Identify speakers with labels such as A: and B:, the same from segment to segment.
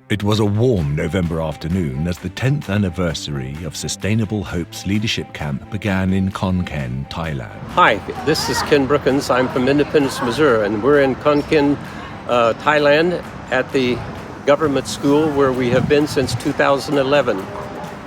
A: It was a warm November afternoon as the 10th anniversary of Sustainable Hope's Leadership Camp began in Khon, Thailand.
B: Hi, this is Ken Brookins. I'm from Independence, Missouri, and we're in Khon, Thailand at the government school where we have been since 2011.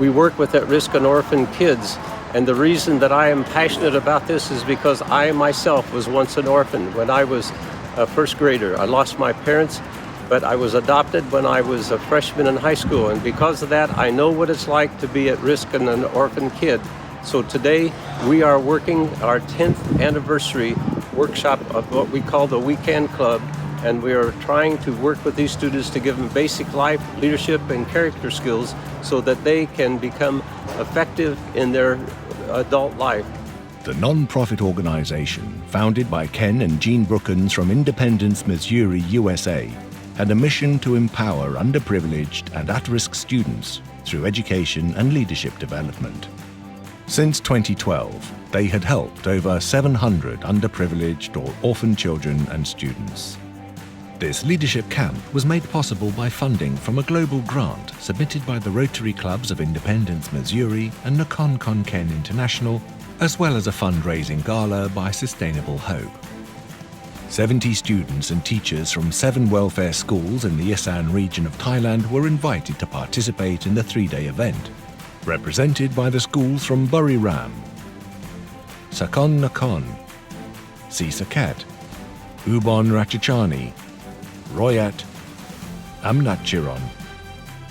B: We work with at-risk and orphan kids, and the reason that I am passionate about this is because I myself was once an orphan when I was a first grader. I lost my parents, but I was adopted when I was a freshman in high school, and because of that, I know what it's like to be at risk and an orphan kid. So today, we are working our 10th anniversary workshop of what we call the We Can Club, and we are trying to work with these students to give them basic life, leadership, and character skills so that they can become effective in their adult life.
A: The non-profit organization, founded by Ken and Jean Brookins from Independence, Missouri, USA, had a mission to empower underprivileged and at-risk students through education and leadership development. Since 2012, they had helped over 700 underprivileged or orphan children and students. This leadership camp was made possible by funding from a global grant submitted by the Rotary Clubs of Independence, Missouri and Khon Kaen International, as well as a fundraising gala by Sustainable Hope. 70 students and teachers from 7 welfare schools in the Isan region of Thailand were invited to participate in the 3-day event, represented by the schools from Buriram, Sakon Nakhon, Sisaket, Ubon Ratchathani, Royat, Amnatchiron,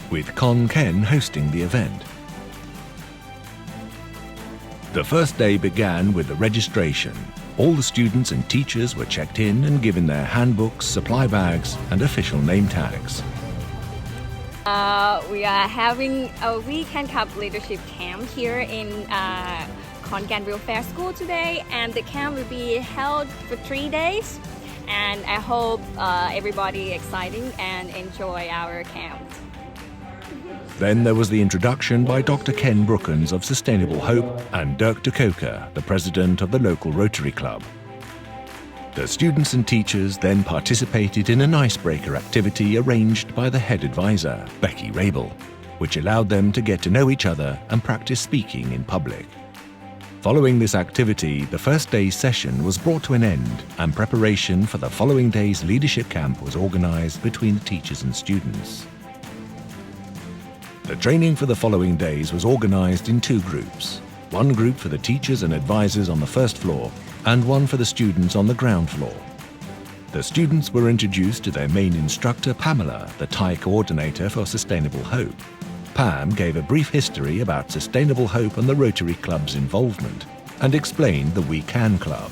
A: with Khon Kaen hosting the event. The first day began with the registration. All the students and teachers were checked in and given their handbooks, supply bags, and official name tags.
C: We are having a weekend Cup leadership camp here in Khon Kaen Welfare School today, and the camp will be held for 3 days. And I hope everybody exciting and enjoy our camp.
A: Then there was the introduction by Dr. Ken Brookins of Sustainable Hope and Dirk de Koker, the president of the local Rotary Club. The students and teachers then participated in an icebreaker activity arranged by the head advisor, Becky Rabel, which allowed them to get to know each other and practice speaking in public. Following this activity, the first day's session was brought to an end and preparation for the following day's leadership camp was organized between the teachers and students. The training for the following days was organized in 2 groups, one group for the teachers and advisors on the first floor and one for the students on the ground floor. The students were introduced to their main instructor, Pamela, the Thai coordinator for Sustainable Hope. Pam gave a brief history about Sustainable Hope and the Rotary Club's involvement and explained the We Can Club.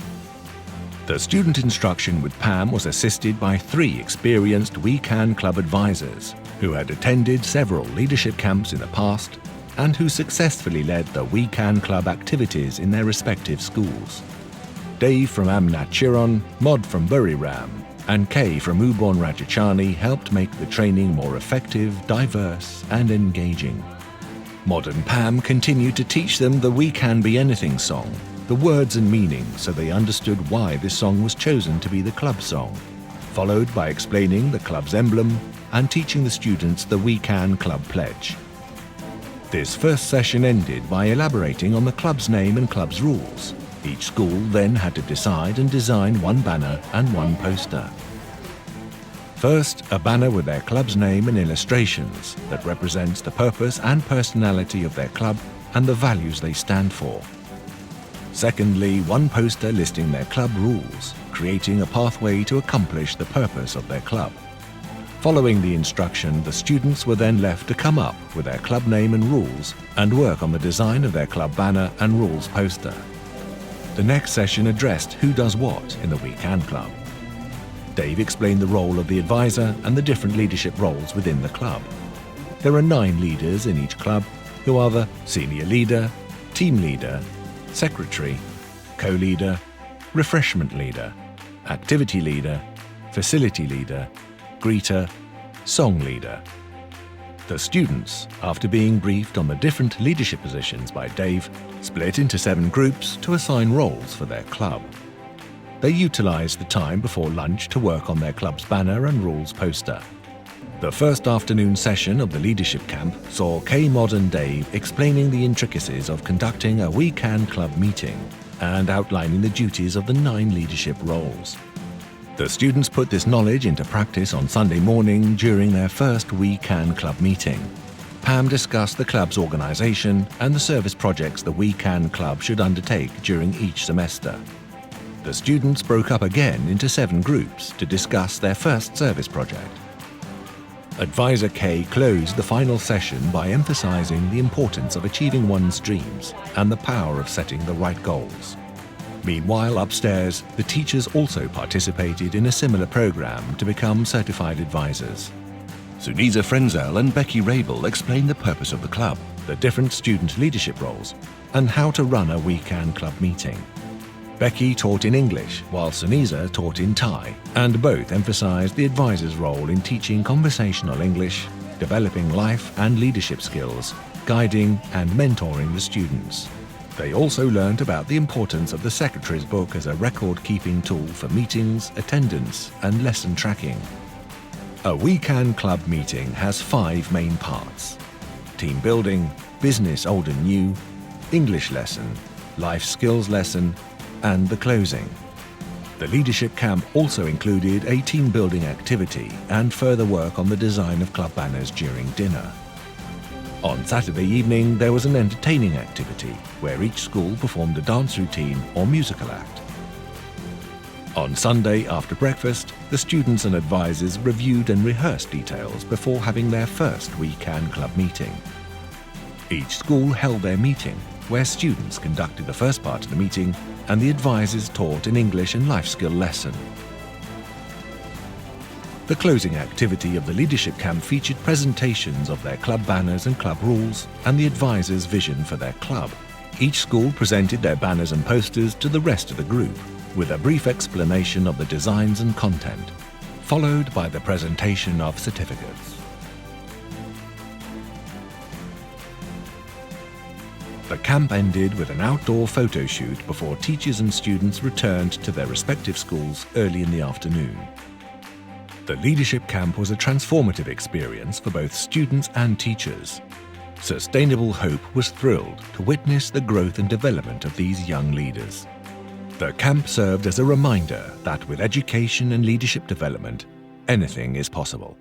A: The student instruction with Pam was assisted by 3 experienced We Can Club advisors who had attended several leadership camps in the past and who successfully led the We Can Club activities in their respective schools. Dave from Amnatchiron, Mod from Buriram, and Kay from Ubon Ratchathani helped make the training more effective, diverse, and engaging. Mod and Pam continued to teach them the We Can Be Anything song, the words and meaning so they understood why this song was chosen to be the club song, followed by explaining the club's emblem and teaching the students the We Can Club Pledge. This first session ended by elaborating on the club's name and club's rules. Each school then had to decide and design 1 banner and 1 poster. First, a banner with their club's name and illustrations that represents the purpose and personality of their club and the values they stand for. Secondly, 1 poster listing their club rules, creating a pathway to accomplish the purpose of their club. Following the instruction, the students were then left to come up with their club name and rules and work on the design of their club banner and rules poster. The next session addressed who does what in the We Can Club. Dave explained the role of the advisor and the different leadership roles within the club. There are 9 leaders in each club who are the senior leader, team leader, secretary, co-leader, refreshment leader, activity leader, facility leader, greeter, song leader. The students, after being briefed on the different leadership positions by Dave, split into 7 groups to assign roles for their club. They utilized the time before lunch to work on their club's banner and rules poster. The first afternoon session of the leadership camp saw Kaen and Dave explaining the intricacies of conducting a We Can Club meeting and outlining the duties of the 9 leadership roles. The students put this knowledge into practice on Sunday morning during their first We Can Club meeting. Pam discussed the club's organisation and the service projects the We Can Club should undertake during each semester. The students broke up again into 7 groups to discuss their first service project. Advisor Kay closed the final session by emphasizing the importance of achieving one's dreams and the power of setting the right goals. Meanwhile, upstairs, the teachers also participated in a similar program to become certified advisors. Sunisa Frenzel and Becky Rabel explained the purpose of the club, the different student leadership roles, and how to run a We Can Club meeting. Becky taught in English, while Sunisa taught in Thai, and both emphasized the advisor's role in teaching conversational English, developing life and leadership skills, guiding and mentoring the students. They also learned about the importance of the secretary's book as a record-keeping tool for meetings, attendance, and lesson tracking. A We Can Club meeting has 5 main parts: team building, business old and new, English lesson, life skills lesson, and the closing. The leadership camp also included a team building activity and further work on the design of club banners during dinner. On Saturday evening, there was an entertaining activity where each school performed a dance routine or musical act. On Sunday after breakfast, the students and advisors reviewed and rehearsed details before having their first We Can Club meeting. Each school held their meeting, where students conducted the first part of the meeting and the advisors taught an English and life skill lesson. The closing activity of the leadership camp featured presentations of their club banners and club rules and the advisors' vision for their club. Each school presented their banners and posters to the rest of the group, with a brief explanation of the designs and content, followed by the presentation of certificates. The camp ended with an outdoor photo shoot before teachers and students returned to their respective schools early in the afternoon. The leadership camp was a transformative experience for both students and teachers. Sustainable Hope was thrilled to witness the growth and development of these young leaders. The camp served as a reminder that with education and leadership development, anything is possible.